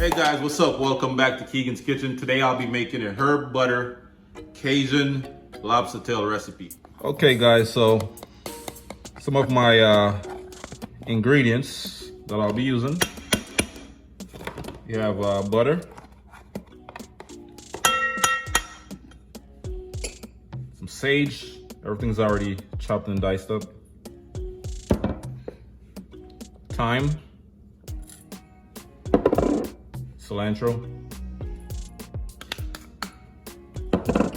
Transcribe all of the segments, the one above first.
Hey guys, what's up? Welcome back to Kegon's Kitchen. Today I'll be making a herb butter Cajun lobster tail recipe. Okay guys, so some of my ingredients that I'll be using. You have butter, some sage, everything's already chopped and diced up, thyme, cilantro.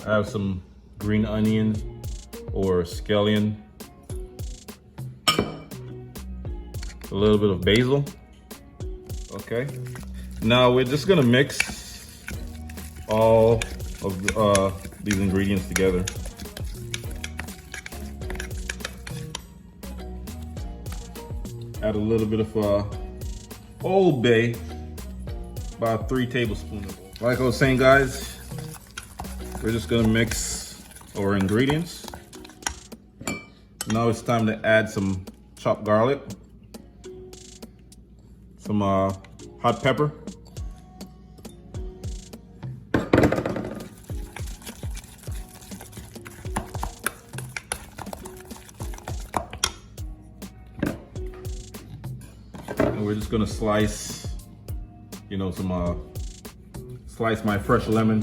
I have some green onion or scallion, a little bit of basil. Okay, now we're just gonna mix all of these ingredients together. Add a little bit of Old Bay, about 3 tablespoons. Like I was saying guys, we're just gonna mix our ingredients. Now it's time to add some chopped garlic, some hot pepper, and we're just gonna slice, slice my fresh lemon,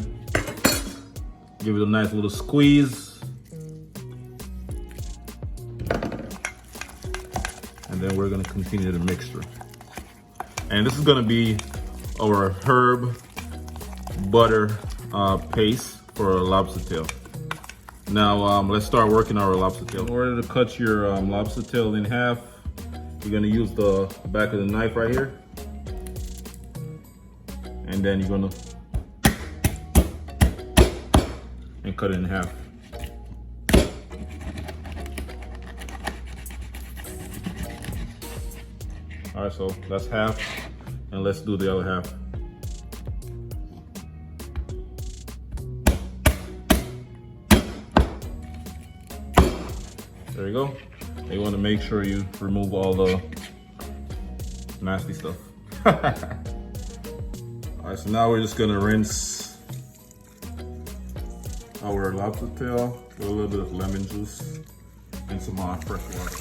give it a nice little squeeze, and then we're gonna continue the mixture. And this is gonna be our herb butter paste for our lobster tail. Now let's start working our lobster tail. In order to cut your lobster tail in half, you're gonna use the back of the knife right here. And then you're gonna cut it in half. All right, so that's half, and let's do the other half. There you go. You want to make sure you remove all the nasty stuff. All right, so now we're just gonna rinse our lobster tail with a little bit of lemon juice and some fresh water.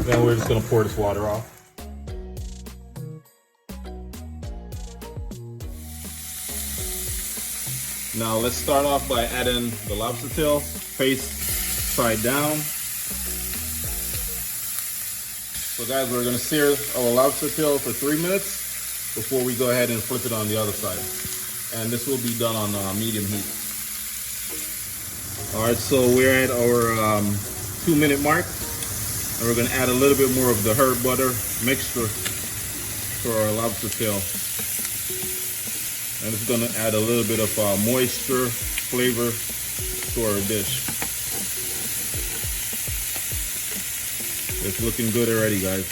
Then we're just gonna pour this water off. Now let's start off by adding the lobster tail face side down. So guys, we're gonna sear our lobster tail for 3 minutes before we go ahead and flip it on the other side. And this will be done on medium heat. All right, so we're at our 2-minute mark. And we're gonna add a little bit more of the herb butter mixture to our lobster tail. And it's gonna add a little bit of moisture, flavor to our dish. It's looking good already, guys.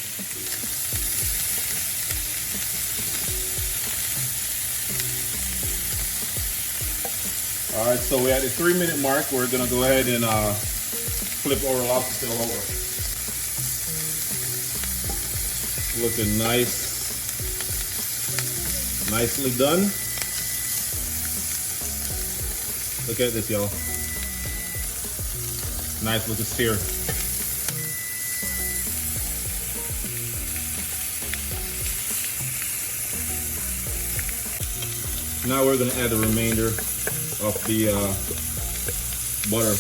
All right, so we're at the 3-minute mark. We're gonna go ahead and flip our lobster tail over. Looking nice, nicely done. Look at this, y'all. Nice looking sear. Now we're gonna add the remainder of the butter.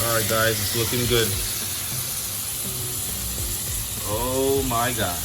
All right, guys, it's looking good. Oh my God.